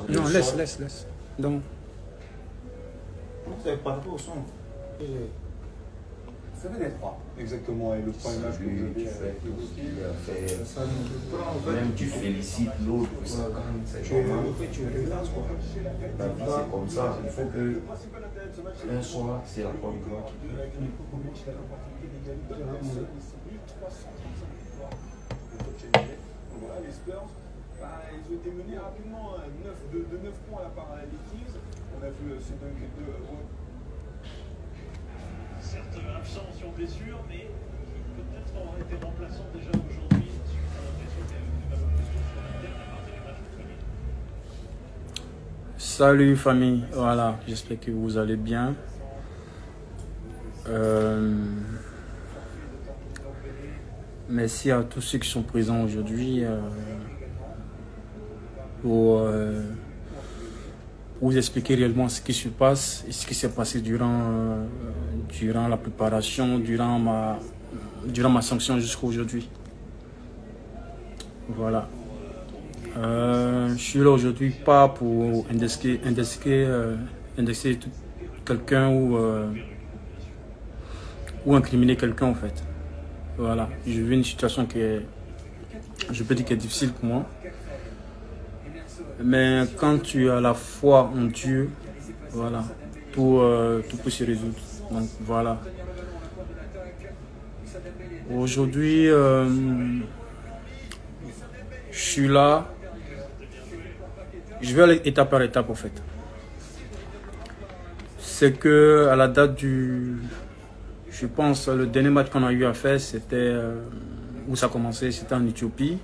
Non, laisse. Donc. Vous avez pas au son. Ça va être froid. Exactement, et le point image que vous avez fait tout ce qu'il a fait. Même tu félicites l'autre. Tu relaxes quoi. La vie c'est comme ça. Il faut que un soir, c'est la bonne gloire qui fait. Voilà, les Spurs, ils ont été menés rapidement de 9 points là, par les Kings. On a vu ces deux. Certes absent sur blessure, mais peut-être avoir été remplaçant déjà aujourd'hui. Salut famille, voilà, j'espère que vous allez bien. Merci à tous ceux qui sont présents aujourd'hui pour vous expliquer réellement ce qui se passe et ce qui s'est passé durant la préparation, durant ma sanction jusqu'à aujourd'hui. Voilà. Je suis là aujourd'hui pas pour indexer quelqu'un ou incriminer quelqu'un en fait. Voilà. Je vis une situation qui est, je peux dire, qui est difficile pour moi. Mais quand tu as la foi en Dieu, voilà, tout peut se résoudre. Donc voilà. Aujourd'hui, je suis là. Je vais aller étape par étape en fait. C'est que à la date du, je pense, le dernier match qu'on a eu à faire, c'était où ça a commencé, c'était en Éthiopie.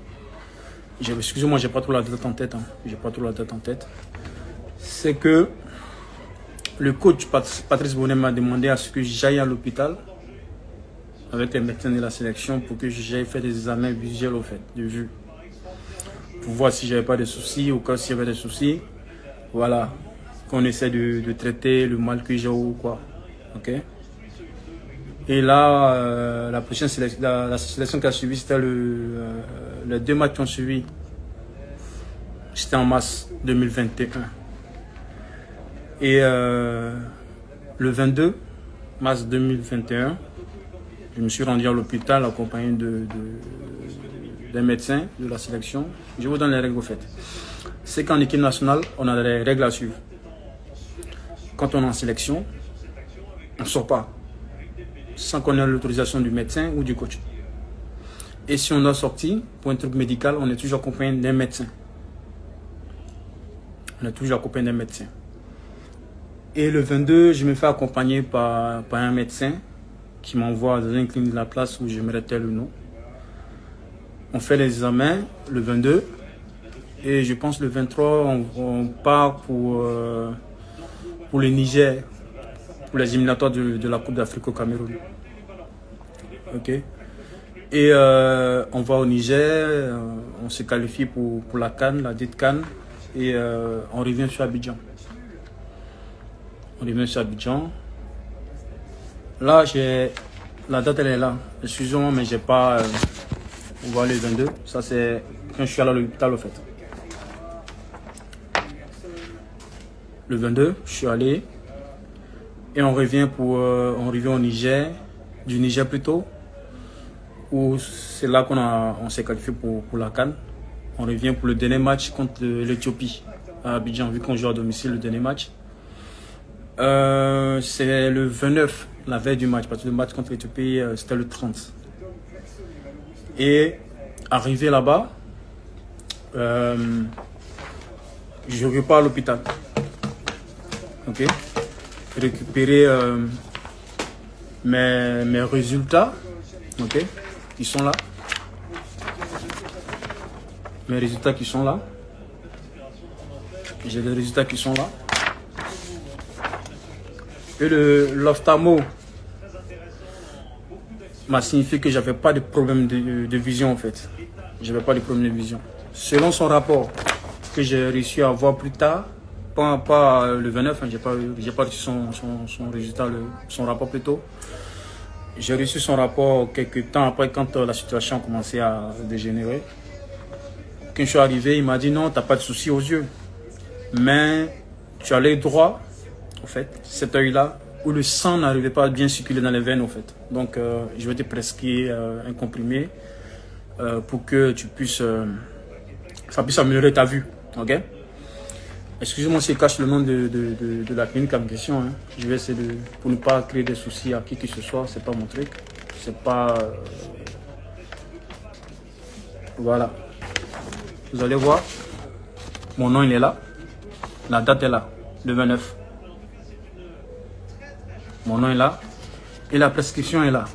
Excusez-moi, j'ai pas trop la date en tête. J'ai pas trop la date en tête. C'est que le coach Patrice Bonnet m'a demandé à ce que j'aille à l'hôpital avec les médecins de la sélection pour que j'aille faire des examens visuels au fait, de vue. Pour voir si j'avais pas de soucis, au cas s'il y avait des soucis. Voilà. Qu'on essaie de traiter le mal que j'ai ou quoi. Ok. Et là, la prochaine sélection, la sélection qui a suivi, c'était les 2 matchs qui ont suivi. C'était en mars 2021. Et le 22 mars 2021, je me suis rendu à l'hôpital accompagné des médecins de la sélection. Je vous donne les règles au fait. C'est qu'en équipe nationale, on a des règles à suivre. Quand on est en sélection, on ne sort pas sans qu'on ait l'autorisation du médecin ou du coach. Et si on doit sortir pour un truc médical, on est toujours accompagné d'un médecin. On est toujours accompagné d'un médecin. Et le 22, je me fais accompagner par un médecin qui m'envoie dans une clinique de la place où j'aimerais tel ou non. On fait les examens le 22 et je pense le 23, on part pour le Niger, pour les éliminatoires de la Coupe d'Afrique au Cameroun. Ok. Et on va au Niger, on se qualifie pour la CAN, la dite CAN, et on revient sur Abidjan. On revient sur Abidjan. Là, la date elle est là. Excusez-moi, mais j'ai pas. On va aller le 22. Ça c'est quand je suis allé à l'hôpital au fait. Le 22, je suis allé et on revient au Niger, du Niger plutôt, où c'est là qu'on s'est qualifié pour la CAN. On revient pour le dernier match contre l'Éthiopie à Abidjan, vu qu'on joue à domicile le dernier match. C'est le 29, la veille du match, parce que le match contre l'Éthiopie, c'était le 30. Et arrivé là-bas, je repars à l'hôpital. Ok, récupérer mes résultats. Ok, ils sont là. Mes résultats qui sont là. J'ai des résultats qui sont là. Et l'ophtalmo m'a signifié que j'avais pas de problème de vision en fait. J'avais pas de problème de vision. Selon son rapport que j'ai réussi à avoir plus tard, pas le 29, hein, j'ai pas reçu son résultat, son rapport plutôt. J'ai reçu son rapport quelques temps après quand la situation a commencé à dégénérer. Quand je suis arrivé, il m'a dit non, t'as pas de souci aux yeux. mais tu as l'œil droit, en fait, cet œil-là, où le sang n'arrivait pas à bien circuler dans les veines, en fait. Donc, je vais te prescrire un comprimé pour que tu puisses, ça puisse améliorer ta vue, ok? Excusez-moi si je cache le nom de la clinique en question. Hein. Je vais essayer de, pour ne pas créer des soucis à qui que ce soit, c'est pas mon truc. C'est pas... Voilà. Vous allez voir. Mon nom, il est là. La date est là. Le 29. Mon nom est là. Et la prescription est là.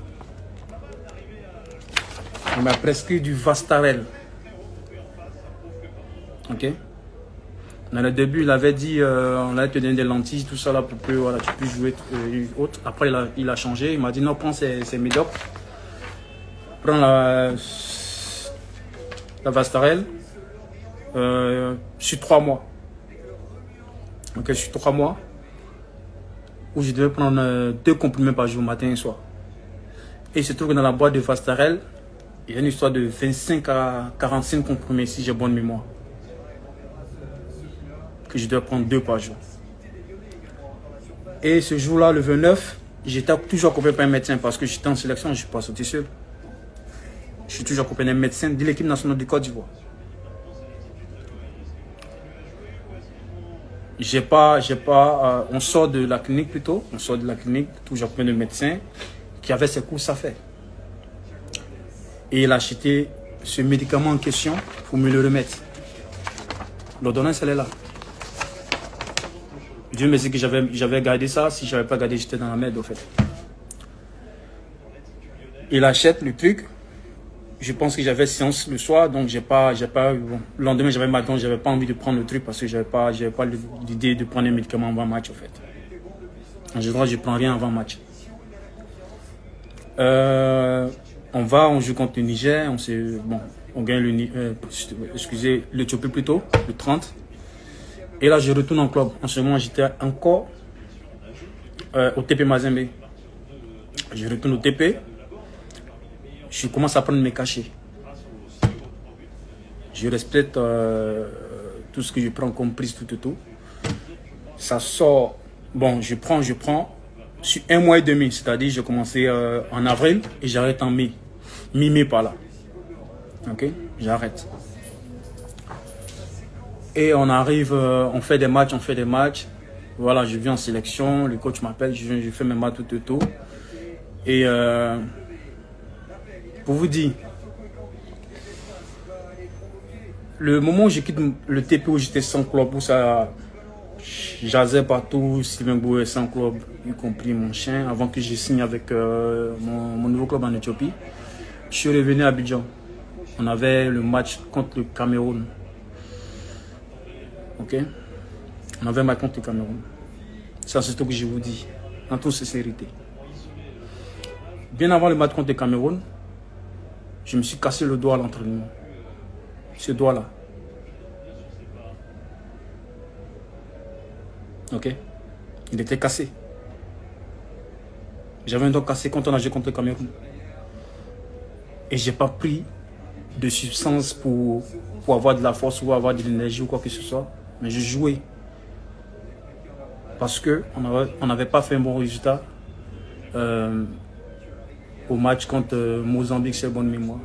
On m'a prescrit du Vastarel. Ok? Dans le début, il avait dit on allait te donner des lentilles, tout ça là pour que voilà, tu puisses jouer autre. Après, il a changé. Il m'a dit non, prends ces médocs. Prends la Vastarel sur 3 mois. Ok, sur 3 mois. Où je devais prendre 2 comprimés par jour, matin et soir. Et il se trouve que dans la boîte de Vastarel, il y a une histoire de 25 à 45 comprimés si j'ai bonne mémoire. Que je dois prendre 2 par jour. Et ce jour-là, le 29, j'étais toujours accompagné par un médecin parce que j'étais en sélection, je ne suis pas sorti seul. Je suis toujours accompagné d'un médecin de l'équipe nationale de Côte d'Ivoire. On sort de la clinique plutôt, on sort de la clinique, toujours accompagné de médecin qui avait ses courses à faire. Et il a acheté ce médicament en question pour me le remettre. L'ordonnance, elle est là. Dieu merci que j'avais gardé ça. Si je n'avais pas gardé, j'étais dans la merde, au fait. Il achète le truc. Je pense que j'avais séance le soir, donc bon, le lendemain, j'avais mal, donc j'avais pas envie de prendre le truc parce que j'avais pas l'idée de prendre un médicament avant match, au fait. En général, je prends rien avant match. On joue contre le Niger, on gagne l'Éthiopie plutôt, le 30. Et là, je retourne en club. En ce moment, j'étais encore au TP Mazembe. Je retourne au TP. Je commence à prendre mes cachets. Je respecte tout ce que je prends comme prise, tout. Ça sort. Bon, je prends. Sur 1 mois et demi, c'est-à-dire j'ai commencé en avril et j'arrête en mai. Mi-mai par là. Ok? J'arrête. Et on arrive, on fait des matchs. Voilà, je viens en sélection, le coach m'appelle, je fais mes matchs, tout. Et pour vous dire, le moment où je quitte le TP où j'étais sans club, où ça jasait partout, Steven Boué sans club, y compris mon chien, avant que je signe avec mon nouveau club en Éthiopie, je suis revenu à Abidjan. On avait le match contre le Cameroun. Ok? On avait un match contre le Cameroun. Ça, c'est ce que je vous dis, en toute sincérité. Bien avant le match contre le Cameroun, je me suis cassé le doigt à l'entraînement. Ce doigt-là. Ok? Il était cassé. J'avais un doigt cassé quand on a joué contre le Cameroun. Et je n'ai pas pris de substance pour avoir de la force ou avoir de l'énergie ou quoi que ce soit. Mais je jouais. Parce qu'on n'avait pas fait un bon résultat au match contre Mozambique, c'est bonne mémoire.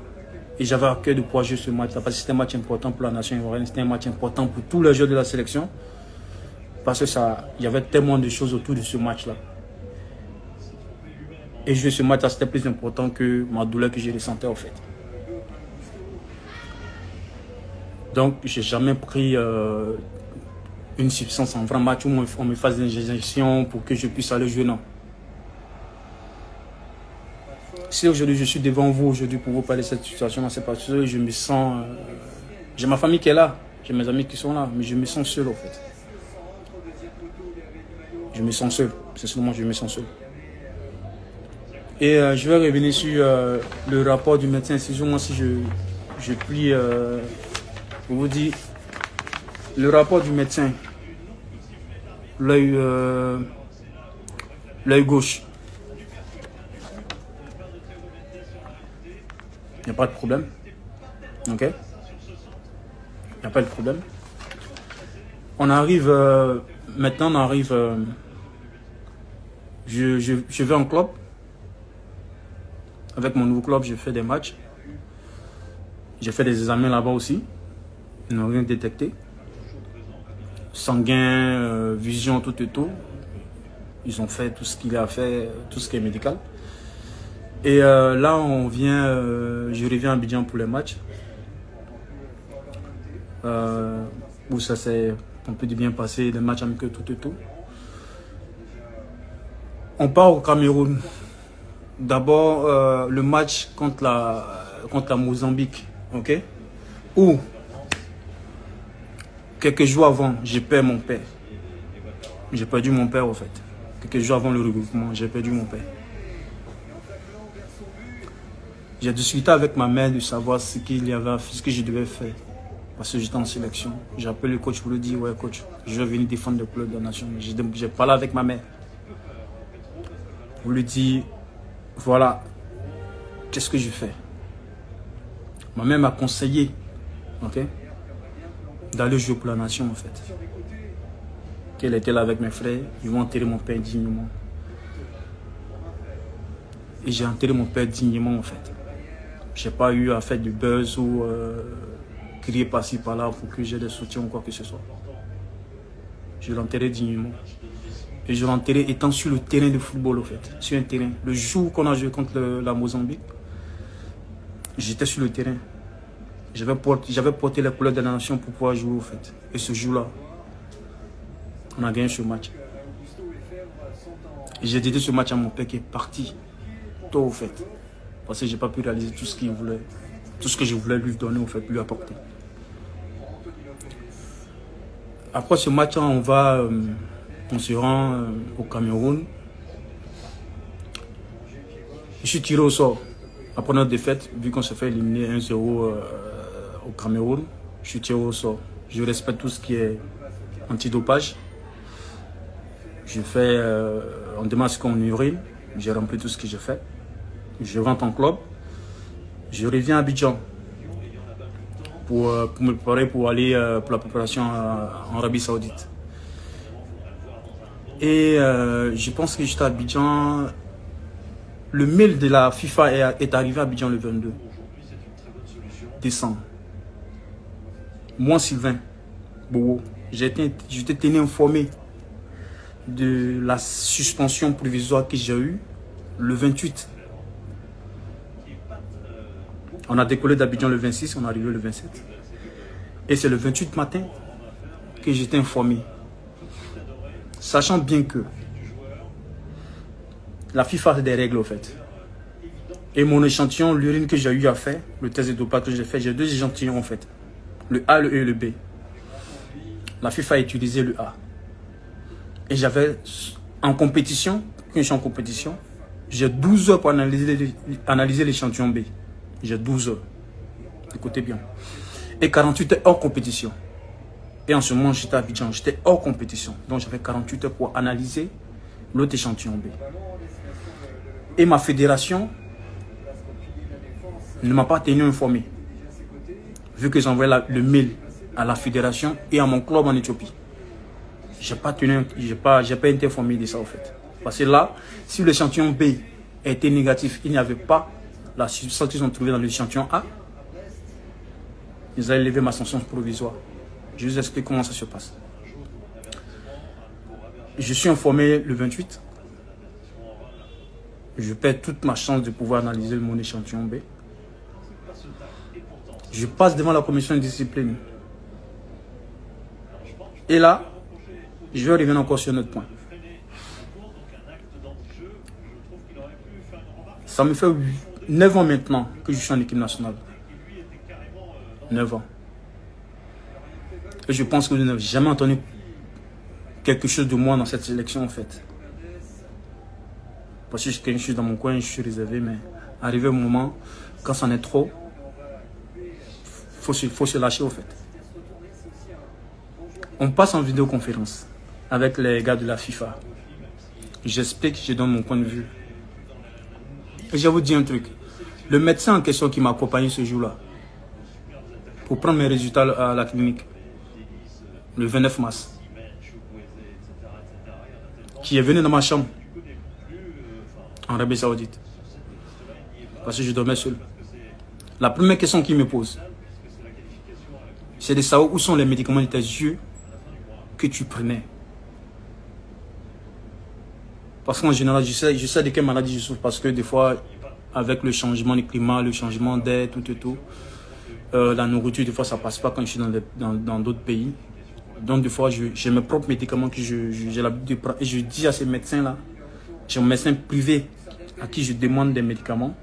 Et j'avais à cœur de pouvoir jouer ce match-là parce que c'était un match important pour la nation ivoirienne, c'était un match important pour tous les joueurs de la sélection. Parce que il y avait tellement de choses autour de ce match-là. Et jouer ce match-là, c'était plus important que ma douleur que je ressentais en fait. Donc, je n'ai jamais pris une substance en vrai match où on me fasse des injections pour que je puisse aller jouer, non. Si aujourd'hui je suis devant vous aujourd'hui pour vous parler de cette situation-là, c'est parce que je me sens... j'ai ma famille qui est là, j'ai mes amis qui sont là, mais je me sens seul en fait. Je me sens seul, c'est seulement je me sens seul. Et je vais revenir sur le rapport du médecin. Excusez-moi si je plie pour vous dire le rapport du médecin. L'œil gauche. Il n'y a pas de problème. Ok? Il n'y a pas de problème. On arrive, maintenant on arrive, je vais en club. Avec mon nouveau club, je fais des matchs. J'ai fait des examens là-bas aussi. Ils n'ont rien détecté. Sanguin, vision, tout et tout. Ils ont fait tout ce qu'il a fait, tout ce qui est médical. Et là, je reviens à Abidjan pour les matchs. Où ça s'est un peu bien passé, des matchs amicaux, tout et tout. On part au Cameroun. D'abord, le match contre la Mozambique, ok? Où, quelques jours avant, j'ai perdu mon père. J'ai perdu mon père, en fait. Quelques jours avant le regroupement, j'ai perdu mon père. J'ai discuté avec ma mère de savoir ce que je devais faire. Parce que j'étais en sélection. J'ai appelé le coach pour lui dire, ouais coach, je vais venir défendre le club de la nation. J'ai parlé avec ma mère. Pour lui dire, voilà, qu'est-ce que je fais? Ma mère m'a conseillé, ok, d'aller jouer pour la nation en fait. Qu'elle était là avec mes frères, ils vont enterrer mon père dignement. Et j'ai enterré mon père dignement en fait. J'ai pas eu à faire du buzz ou crier par-ci par-là pour que j'ai des soutiens ou quoi que ce soit. Je l'ai enterré dignement. Et je l'ai enterré étant sur le terrain de football, en fait. Sur un terrain. Le jour qu'on a joué contre la Mozambique, j'étais sur le terrain. J'avais porté les couleurs de la nation pour pouvoir jouer, en fait. Et ce jour-là, on a gagné ce match. Et j'ai dédié ce match à mon père qui est parti tôt, en fait. Parce que je n'ai pas pu réaliser tout ce qu'il voulait. Tout ce que je voulais lui donner, en fait, lui apporter. Après ce match, on se rend au Cameroun. Je suis tiré au sort. Après notre défaite, vu qu'on s'est fait éliminer 1-0 au Cameroun, je suis tiré au sort. Je respecte tout ce qui est antidopage. Je fais, on demande ce qu'on urine. J'ai rempli tout ce que j'ai fait. Je rentre en club. Je reviens à Abidjan pour me préparer pour aller pour la préparation en Arabie Saoudite. Et je pense que j'étais à Abidjan. Le mail de la FIFA est arrivé à Abidjan le 22 décembre. Moi, Sylvain Bowo, j'étais tenu informé de la suspension provisoire que j'ai eue le 28. On a décollé d'Abidjan le 26, on est arrivé le 27. Et c'est le 28 matin que j'étais informé. Sachant bien que la FIFA a des règles au fait. Et mon échantillon, l'urine que j'ai eu à faire, le test de dopage que j'ai fait, j'ai deux échantillons en fait. Le A, le E et le B. La FIFA a utilisé le A. Et j'avais en compétition, quand je suis en compétition, j'ai 12 heures pour analyser l'échantillon B. J'ai 12 heures. Écoutez bien. Et 48 heures hors compétition. Et en ce moment, j'étais à Abidjan, j'étais hors compétition. Donc j'avais 48 heures pour analyser l'autre échantillon B. Et ma fédération ne m'a pas tenu informé. Vu que j'envoyais le mail à la fédération et à mon club en Éthiopie. Je n'ai pas été informé de ça en fait. Parce que là, si l'échantillon B était négatif, il n'y avait pas la substance qu'ils ont trouvée dans l'échantillon A. Ils allaient lever ma sanction provisoire. Je vous explique comment ça se passe. Je suis informé le 28. Je perds toute ma chance de pouvoir analyser mon échantillon B. Je passe devant la commission de discipline. Et là, je vais revenir encore sur un autre point. Ça me fait 9 ans maintenant que je suis en équipe nationale. 9 ans. Et je pense que vous n'avez jamais entendu quelque chose de moi dans cette sélection en fait. Parce que je suis dans mon coin, je suis réservé, mais arrivé au moment, quand c'en est trop, faut se lâcher au fait. On passe en vidéoconférence avec les gars de la FIFA. J'explique, je donne mon point de vue. Et je vais vous dire un truc. Le médecin en question qui m'a accompagné ce jour-là, pour prendre mes résultats à la clinique, le 29 mars, qui est venu dans ma chambre en Arabie Saoudite. Parce que je dormais seul. La première question qu'il me pose, c'est de savoir où sont les médicaments de tes yeux que tu prenais. Parce qu'en général, je sais de quelle maladie je souffre. Parce que des fois, avec le changement du climat, le changement d'air, tout, la nourriture, des fois, ça ne passe pas quand je suis dans d'autres pays. Donc, des fois, j'ai mes propres médicaments que j'ai l'habitude de prendre. Et je dis à ces médecins-là, j'ai un médecin privé à qui je demande des médicaments.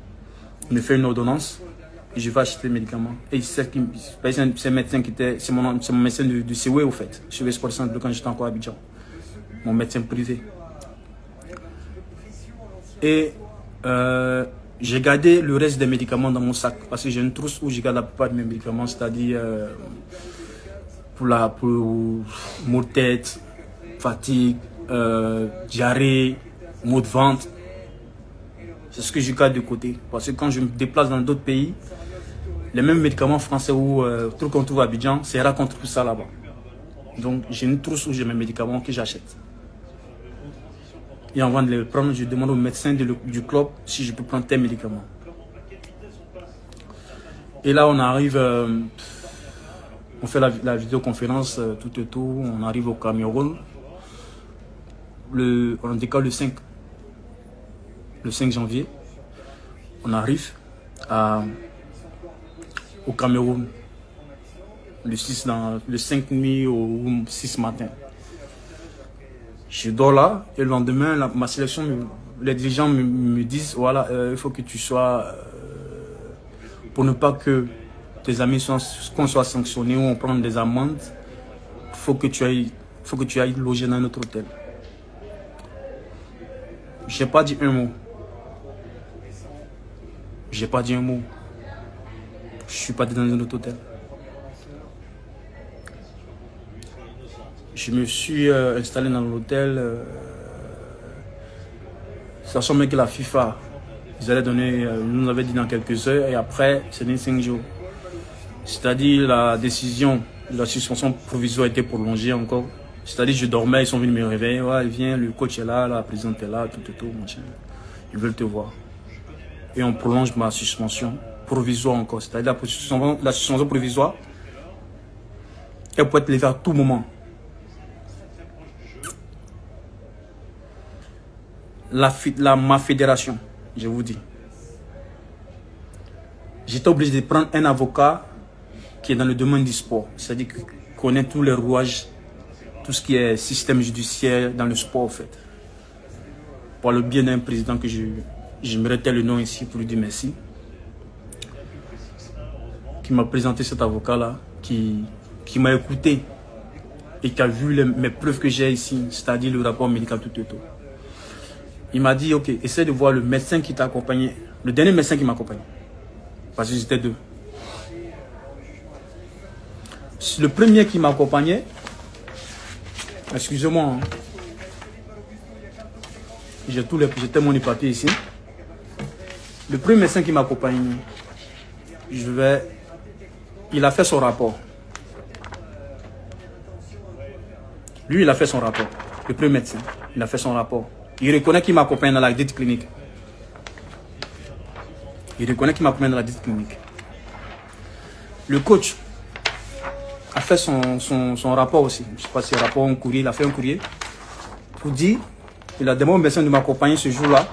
Il me fait une ordonnance et je vais acheter les médicaments. Et c'est un médecin qui était, c'est mon médecin du COE au fait, sur le Sport Centre quand j'étais encore à Abidjan. Mon médecin privé. Et j'ai gardé le reste des médicaments dans mon sac parce que j'ai une trousse où je garde la plupart de mes médicaments, c'est-à-dire pour maux de tête, fatigue, diarrhée, maux de ventre. C'est ce que je garde de côté. Parce que quand je me déplace dans d'autres pays, les mêmes médicaments français ou trucs qu'on trouve à Abidjan, c'est rare qu'on trouve ça là-bas. Donc j'ai une trousse où j'ai mes médicaments que j'achète. Et avant de les prendre, je demande au médecin du club si je peux prendre tes médicaments. Et là, on arrive, on fait la vidéoconférence, tout. On arrive au Cameroun. On décolle le 5 janvier. On arrive au Cameroun. Le 5 nuit au 6 matin. Je dors là et le lendemain, ma sélection, les dirigeants me disent, voilà, il faut que tu sois, pour ne pas que tes amis qu'on soit sanctionnés ou on prenne des amendes, il faut que tu ailles loger dans notre hôtel. Je n'ai pas dit un mot. J'ai pas dit un mot. Je suis pas dans un autre hôtel. Je me suis installé dans l'hôtel. Sachant même que la FIFA, ils allaient donner, nous avaient dit dans quelques heures et après, c'est dans 5 jours. C'est-à-dire la décision de la suspension provisoire a été prolongée encore. C'est-à-dire je dormais, ils sont venus me réveiller. Ouais, viens, le coach est là, la présidente est là, tout, machin. Ils veulent te voir. Et on prolonge ma suspension provisoire encore. C'est-à-dire la suspension provisoire, elle peut être levée à tout moment. Ma fédération, je vous dis, j'étais obligé de prendre un avocat qui est dans le domaine du sport, c'est-à-dire qui connaît tous les rouages, tout ce qui est système judiciaire dans le sport en fait. Par le biais d'un président que je me retire le nom ici pour lui dire merci, qui m'a présenté cet avocat-là, qui m'a écouté et qui a vu mes preuves que j'ai ici, c'est-à-dire le rapport médical, tout. Il m'a dit, ok, essaie de voir le médecin qui t'a accompagné, le dernier médecin qui m'a accompagné, parce que j'étais deux. Le premier qui m'a accompagné, excusez-moi, hein, j'ai mon papier ici. Le premier médecin qui m'a accompagné, il a fait son rapport. Lui, il a fait son rapport. Le premier médecin, il a fait son rapport. Il reconnaît qu'il m'accompagne dans la dite clinique. Le coach a fait son rapport aussi. Je ne sais pas si c'est un rapport ou un courrier. Il a fait un courrier pour dire qu'il a demandé au médecin de m'accompagner ce jour-là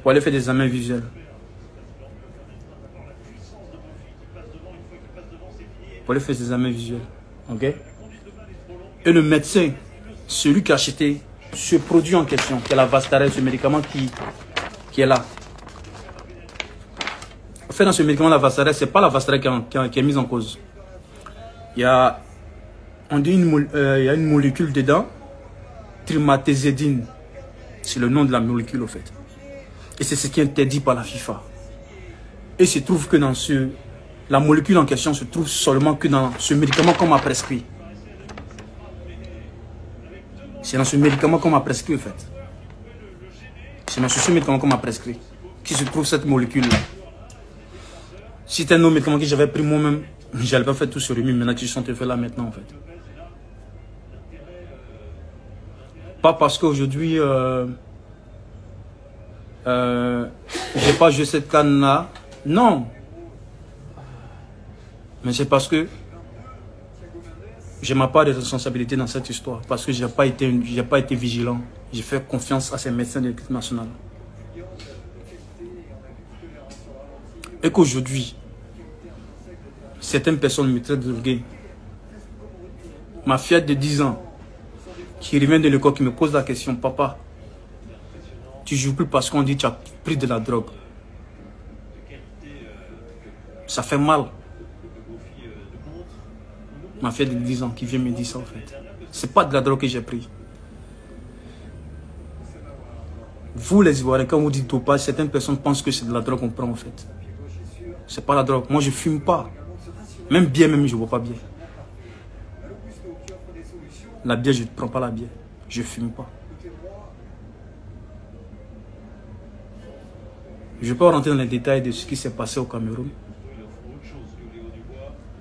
pour aller faire des examens visuels. Ok? Et le médecin, celui qui a acheté ce produit en question, qui est la Vastarel, ce médicament qui est là. En fait, dans ce médicament, la Vastarel, ce n'est pas la Vastarel qui est mise en cause. Il y a une molécule dedans, trimatazédine. C'est le nom de la molécule, en fait. Et c'est ce qui est interdit par la FIFA. Et il se trouve que dans la molécule en question se trouve seulement que dans ce médicament qu'on m'a prescrit. C'est dans ce médicament qu'on m'a prescrit, en fait. C'est dans ce médicament qu'on m'a prescrit qui se trouve cette molécule-là. Si c'était un autre médicament que j'avais pris moi-même, J'allais pas faire tout sur lui, maintenant que je suis en train de faire là maintenant en fait. Pas parce qu'aujourd'hui, j'ai pas joué cette canne-là. Non. Mais c'est parce que je n'ai pas de responsabilité dans cette histoire. Parce que je n'ai pas été vigilant. J'ai fait confiance à ces médecins de l'équipe nationale. Et qu'aujourd'hui, certaines personnes me traitent de drogué. Ma fillette de 10 ans, qui revient de l'école, qui me pose la question, papa, tu joues plus parce qu'on dit que tu as pris de la drogue. Ça fait mal. Ma fillette de 10 ans qui vient me dire ça en fait. C'est pas de la drogue que j'ai pris. Vous les Ivoiriens, quand vous dites dopage, certaines personnes pensent que c'est de la drogue qu'on prend en fait. C'est pas la drogue. Moi je fume pas. Même bière, même je bois pas bière. La bière, je ne prends pas la bière. Je fume pas. Je ne vais pas rentrer dans les détails de ce qui s'est passé au Cameroun.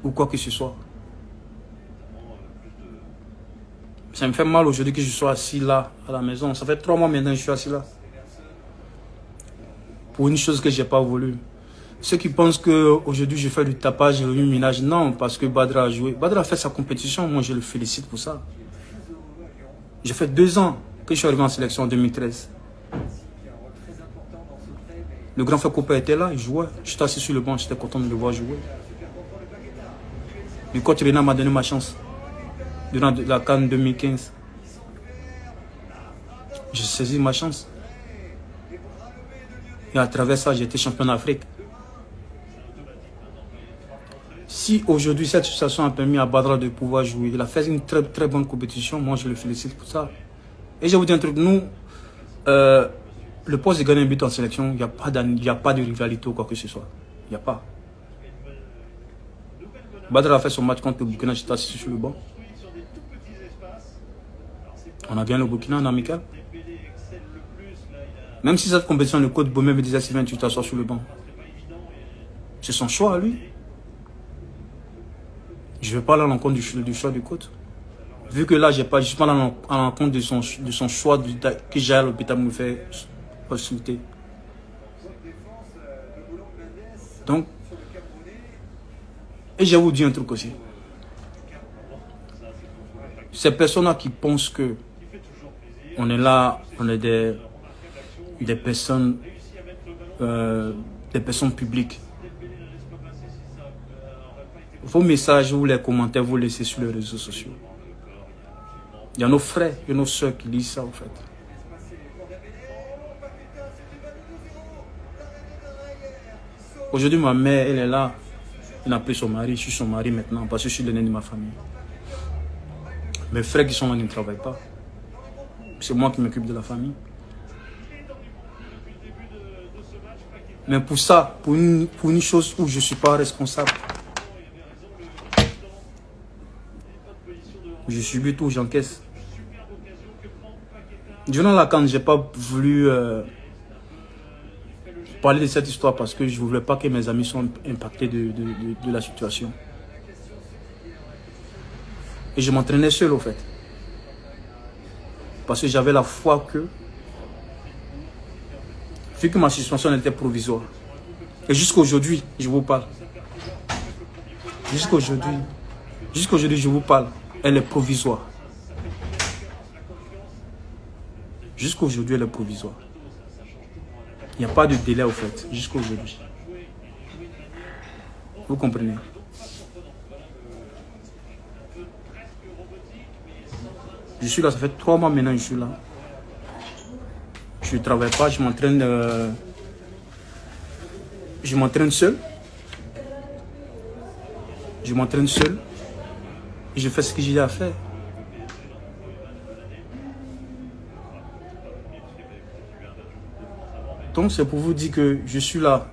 Ou quoi que ce soit. Ça me fait mal aujourd'hui que je sois assis là, à la maison. Ça fait 3 mois maintenant que je suis assis là. Pour une chose que je n'ai pas voulu. Ceux qui pensent qu'aujourd'hui je fais du tapage et du minage, non, parce que Badra a joué. Badra a fait sa compétition, moi je le félicite pour ça. J'ai fait 2 ans que je suis arrivé en sélection en 2013. Le grand frère Coupe était là, il jouait. J'étais assis sur le banc, j'étais content de le voir jouer. Le coach Renan m'a donné ma chance. Durant la CAN 2015. J'ai saisi ma chance. Et à travers ça, j'ai été champion d'Afrique. Si aujourd'hui cette situation a permis à Badra de pouvoir jouer, il a fait une très bonne compétition, moi je le félicite pour ça. Et je vous dis un truc, nous, le poste de gagner un but en sélection, il n'y a pas de rivalité ou quoi que ce soit. Il n'y a pas. Badra a fait son match contre le Burkina, j'étais assis sur le banc. On a gagné le Burkina en amical. Même si cette compétition, le coach Baumé me disait, Sylvain, tu t'assois sur le banc. C'est son choix à lui. Je ne vais pas aller à l'encontre du choix du coach. Vu que là, je ne suis pas à l'encontre de son choix que j'ai à l'hôpital me faire consulter. Donc, et je vais vous dire un truc aussi. Ces personnes-là qui pensent que on est là, on est des personnes publiques. Vos messages ou les commentaires, vous laissez sur les réseaux sociaux. Il y a nos frères et nos soeurs qui lisent ça en fait. Aujourd'hui, ma mère, elle est là. Elle a pris son mari, je suis son mari maintenant parce que je suis l'aîné de ma famille. Mes frères qui sont là ne travaillent pas. C'est moi qui m'occupe de la famille. Mais pour ça, pour une chose où je ne suis pas responsable, je subis tout, j'encaisse. Durant la CAN, je n'ai pas voulu parler de cette histoire parce que je ne voulais pas que mes amis soient impactés de la situation. Et je m'entraînais seul, au fait. Parce que j'avais la foi que, vu que ma situation était provisoire, et jusqu'à aujourd'hui, je vous parle. Jusqu'à aujourd'hui, je vous parle. Elle est provisoire. Jusqu'à aujourd'hui, elle est provisoire. Il n'y a pas de délai, au fait, jusqu'à aujourd'hui. Vous comprenez? Je suis là, ça fait 3 mois maintenant que je suis là. Je ne travaille pas, je m'entraîne seul. Je m'entraîne seul. Et je fais ce que j'ai à faire. Donc c'est pour vous dire que je suis là.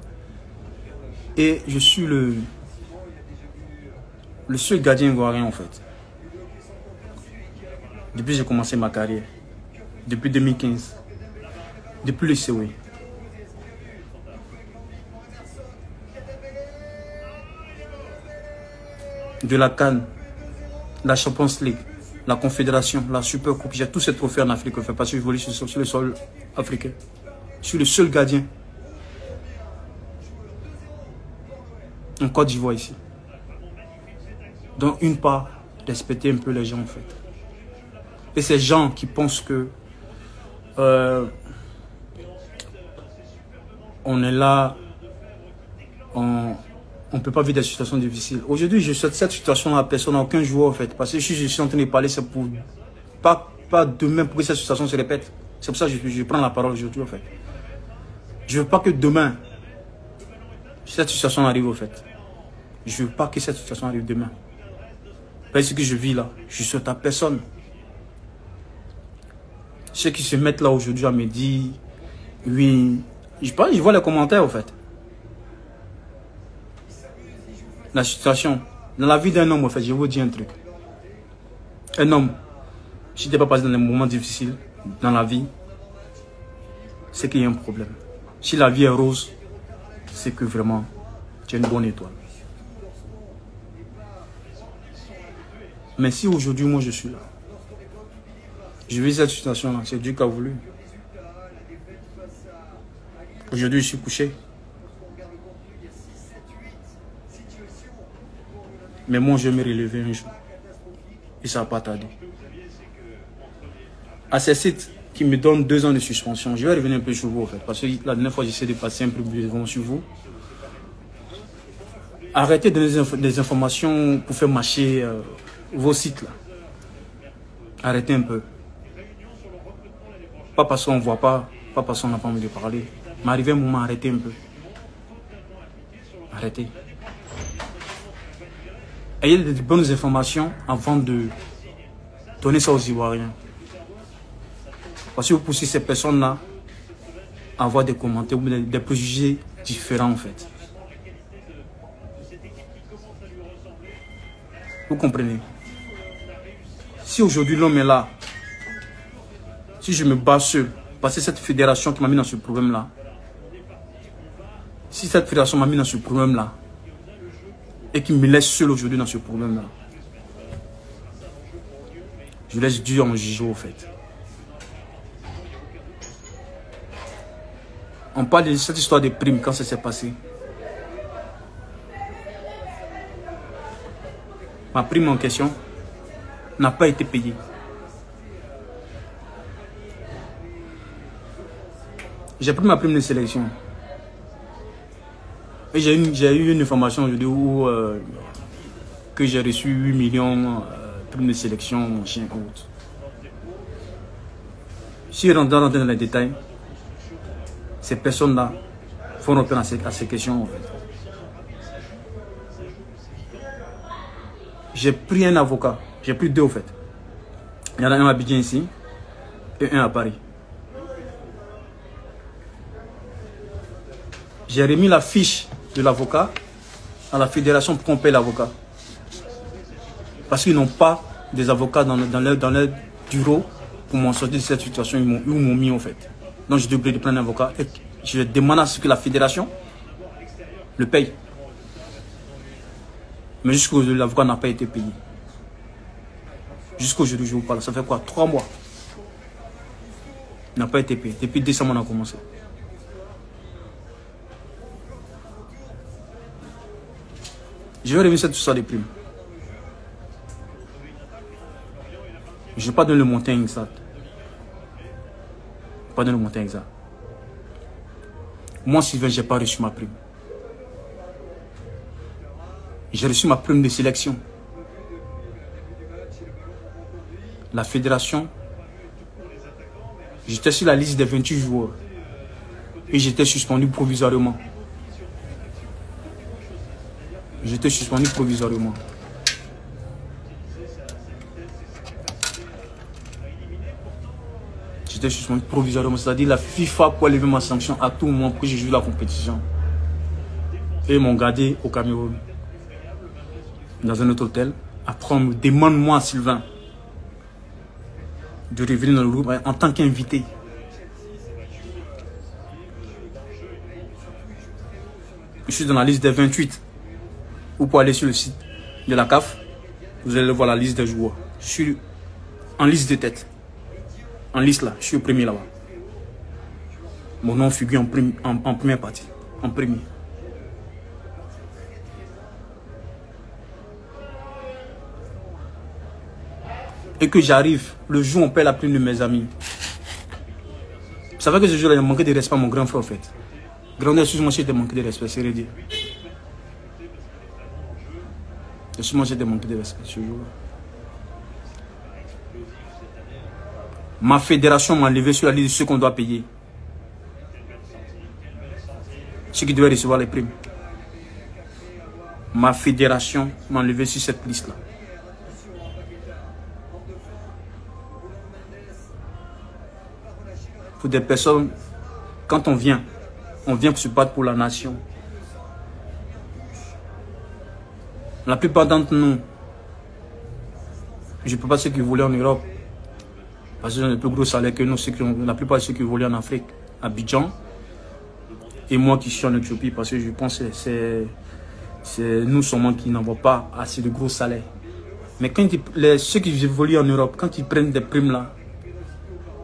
Et je suis le seul gardien ivoirien en fait. Depuis que j'ai commencé ma carrière. Depuis 2015. Depuis le COE. de la CAN, la Champions League, la Confédération, la Super Coupe. J'ai tous ces trophées en Afrique, en fait, parce que je volais sur le sol africain. Je suis le seul gardien en Côte d'Ivoire ici. Donc, une part, respecter un peu les gens, en fait. Et ces gens qui pensent que on est là, on ne peut pas vivre des situations difficiles. Aujourd'hui, je suis cette situation-là, personne n'a aucun joueur, en fait. Parce que si je suis en train de parler, c'est pour pas demain pour que cette situation se répète. C'est pour ça que je prends la parole aujourd'hui, en fait. Je ne veux pas que demain, cette situation arrive, en fait. Je ne veux pas que cette situation arrive demain. Parce que je vis là, je souhaite à personne. Ceux qui se mettent là aujourd'hui à me dire, oui, je vois les commentaires, en fait. La situation, dans la vie d'un homme, en fait, je vous dis un truc. Un homme, si tu n'es pas passé dans des moments difficiles dans la vie, c'est qu'il y a un problème. Si la vie est rose, c'est que vraiment, tu es une bonne étoile. Mais si aujourd'hui, moi, je suis là, je vis cette situation-là, c'est Dieu qui a voulu. Aujourd'hui, je suis couché. Mais moi, je vais me relever un jour. Et ça va pas tarder. À ces sites qui me donnent 2 ans de suspension, je vais revenir un peu sur vous, en fait. Parce que la dernière fois, j'essaie de passer un peu plus devant sur vous. Arrêtez de donner des informations pour faire marcher vos sites, là. Arrêtez un peu. Pas parce qu'on ne voit pas, pas parce qu'on n'a pas envie de parler. Mais arrivé un moment, arrêtez un peu. Arrêtez. Ayez de bonnes informations avant de donner ça aux Ivoiriens. Parce que vous poussez ces personnes-là à avoir des commentaires ou des préjugés différents, en fait. Vous comprenez? Si aujourd'hui l'homme est là, si je me bats seul, parce que cette fédération qui m'a mis dans ce problème-là, si cette fédération m'a mis dans ce problème-là, et qui me laisse seul aujourd'hui dans ce problème-là, je laisse Dieu en juger, au fait. On parle de cette histoire de primes quand ça s'est passé. Ma prime en question n'a pas été payée. J'ai pris ma prime de sélection. Et j'ai eu une information aujourd'hui où que j'ai reçu 8 millions prime de sélection, mon chien compte. Si je rentre dans les détails, ces personnes-là font répondre à ces questions, en fait. J'ai pris un avocat. J'ai pris 2, en fait. Il y en a un à Abidjan ici et un à Paris. J'ai remis la fiche de l'avocat à la fédération pour qu'on paye l'avocat. Parce qu'ils n'ont pas des avocats dans leur bureau pour m'en sortir de cette situation. Ils m'ont mis, en fait. Donc, je devrais prendre un avocat et je demande à ce que la fédération le paye. Mais jusqu'aujourd'hui, l'avocat n'a pas été payé. Jusqu'aujourd'hui, je vous parle. Ça fait quoi? 3 mois. Il n'a pas été payé. Depuis décembre, on a commencé. Je vais revenir sur cette histoire des primes. Je ne vais pas donner le montant exact. Pas donner le montant exact. Moi, Sylvain, je n'ai pas reçu ma prime. J'ai reçu ma prime de sélection. La fédération, j'étais sur la liste des 28 joueurs. Et j'étais suspendu provisoirement. J'étais suspendu provisoirement. J'étais suspendu provisoirement. C'est-à-dire la FIFA pour lever ma sanction à tout moment pour que je joue la compétition. Et ils m'ont gardé au Cameroun. Dans un autre hôtel. Après, on me demande, moi, Sylvain, de revenir dans le groupe en tant qu'invité. Je suis dans la liste des 28. Ou pour aller sur le site de la CAF, vous allez voir la liste des joueurs. Je suis en liste de tête. En liste là, je suis au premier là-bas. Mon nom figure en première partie. En premier. Et que j'arrive, le jour où on paie la prime de mes amis. Vous savez que ce jour-là, il a manqué de respect à mon grand frère, en fait. Grandeur, excuse-moi si j'ai manqué de respect, c'est redit. Excuse-moi si j'ai manqué de respect ce jour-là. Ma fédération m'a enlevé sur la liste de ceux qu'on doit payer. Ceux qui devaient recevoir les primes. Ma fédération m'a enlevé sur cette liste-là. Pour des personnes, quand on vient pour se battre pour la nation. La plupart d'entre nous, je ne peux pas ceux qui voulaient en Europe, parce qu'ils ont le plus gros salaire que nous, la plupart de ceux qui voulaient en Afrique, à Abidjan, et moi qui suis en Éthiopie, parce que je pense que c'est nous seulement qui n'avons pas assez de gros salaires. Mais quand ceux qui évoluent en Europe, quand ils prennent des primes là,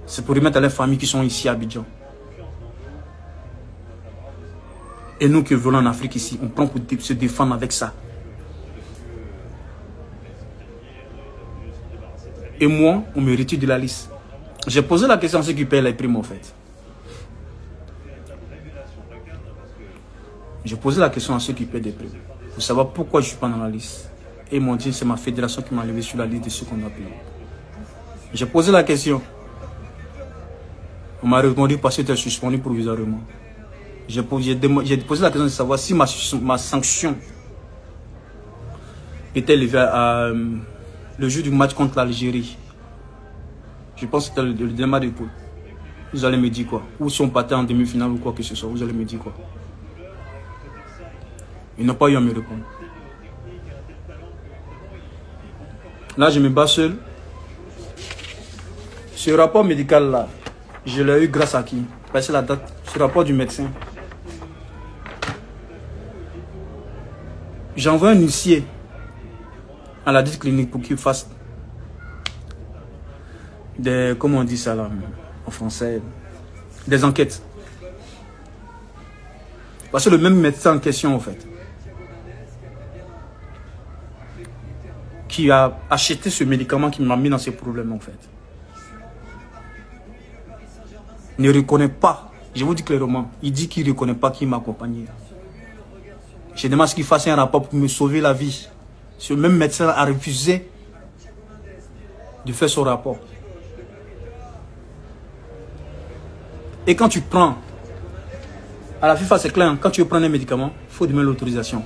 c'est pour remettre à leurs familles qui sont ici à Abidjan. Et nous qui voulons en Afrique ici, on prend pour se défendre avec ça. Et moi, on me retire de la liste. J'ai posé la question à ceux qui payent les primes en fait. J'ai posé la question à ceux qui payent des primes. Pour savoir pourquoi je ne suis pas dans la liste. Et ils m'ont dit c'est ma fédération qui m'a enlevé sur la liste de ceux qu'on doit payer. J'ai posé la question. On m'a répondu parce que tu es suspendu provisoirement. J'ai posé la question de savoir si ma sanction était levée le jour du match contre l'Algérie. Je pense que c'était le débat de poule. Vous allez me dire quoi? Ou si on partait en demi-finale ou quoi que ce soit, vous allez me dire quoi? Ils n'ont pas eu à me répondre. Là, je me bats seul. Ce rapport médical là, je l'ai eu grâce à qui? Parce que la date, ce rapport du médecin. J'ai envoyé un huissier à la dite clinique pour qu'il fasse des, comment on dit ça là en français, des enquêtes. Parce que le même médecin en question en fait, qui a acheté ce médicament qui m'a mis dans ces problèmes en fait, ne reconnaît pas, je vous dis clairement, il dit qu'il ne reconnaît pas qui m'a accompagné. Je demande à ce qu'il fasse un rapport pour me sauver la vie. Ce même médecin a refusé de faire son rapport. Et quand tu prends, à la FIFA c'est clair, quand tu veux prendre un médicament, il faut demander l'autorisation.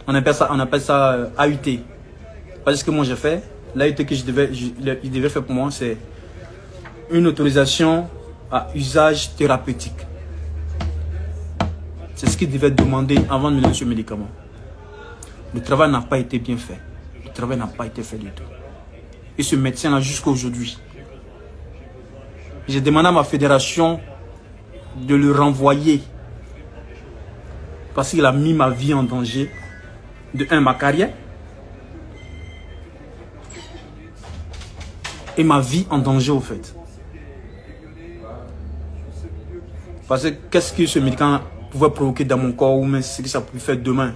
On appelle ça AUT. Parce que moi j'ai fait, l'AUT que il devait faire pour moi, c'est une autorisation à usage thérapeutique. C'est ce qu'il devait demander avant de me donner ce médicament. Le travail n'a pas été bien fait. Le travail n'a pas été fait du tout. Et ce médecin-là, jusqu'à aujourd'hui, j'ai demandé à ma fédération de le renvoyer. Parce qu'il a mis ma vie en danger. De un, ma carrière. Et ma vie en danger, au fait. Parce que qu'est-ce que ce médicament pouvait provoquer dans mon corps, ou même ce que ça pouvait faire demain.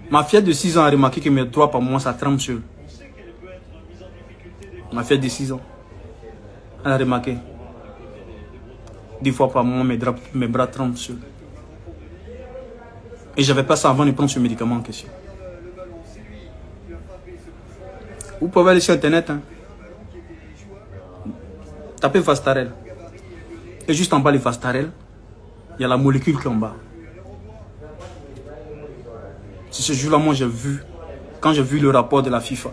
Ma fille de 6 ans a remarqué que mes doigts par moment ça tremble seul. Ma fille de 6 ans, elle a remarqué. 10 fois par moment mes bras tremblent seul. Et j'avais pas ça avant de prendre ce médicament en question. Vous pouvez aller sur internet, hein. Tapez Vastarel. Et juste en bas de Vastarel, il y a la molécule qui est en bas. C'est ce jour-là, moi j'ai vu, quand j'ai vu le rapport de la FIFA,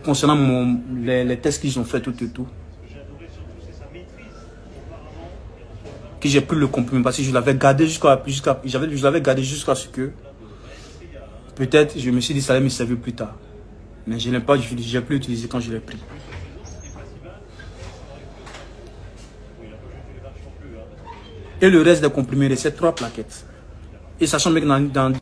concernant les tests qu'ils ont fait tout et tout, que j'ai pris le comprimé parce que je l'avais gardé jusqu'à ce que, peut-être, je me suis dit ça allait me servir plus tard. Mais je n'ai pas, j'ai plus utilisé quand je l'ai pris. Et le reste des comprimés, c'est 3 plaquettes. Et sachant bien que dans